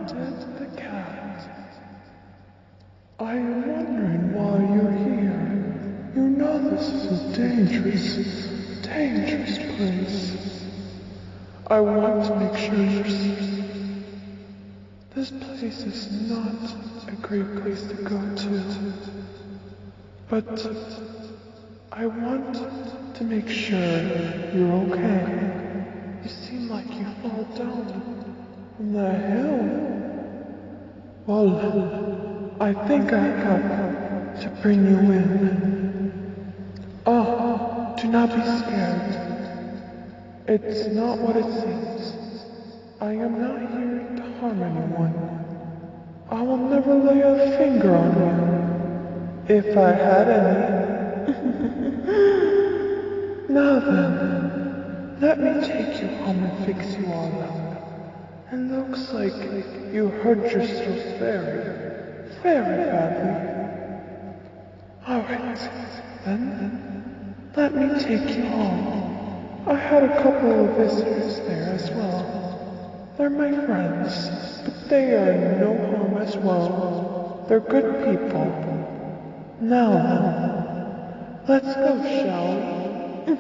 Haunted the cat. I am wondering why you're here. You know this is a dangerous place. I want to make sure you're safe. This place is not a great place to go to. But I want to make sure you're okay. You seem like you fall down from the hill. Well, I think I got to bring you in. Oh, do not be scared. It's not what it seems. I am not here to harm anyone. I will never lay a finger on you, if I had any. Now then, let me take you home and fix you all up. It looks like you hurt yourself very badly. Alright, then let me take you home. I had a couple of visitors there as well. They're my friends, but they are no harm as well. They're good people. Now, let's go, shall we?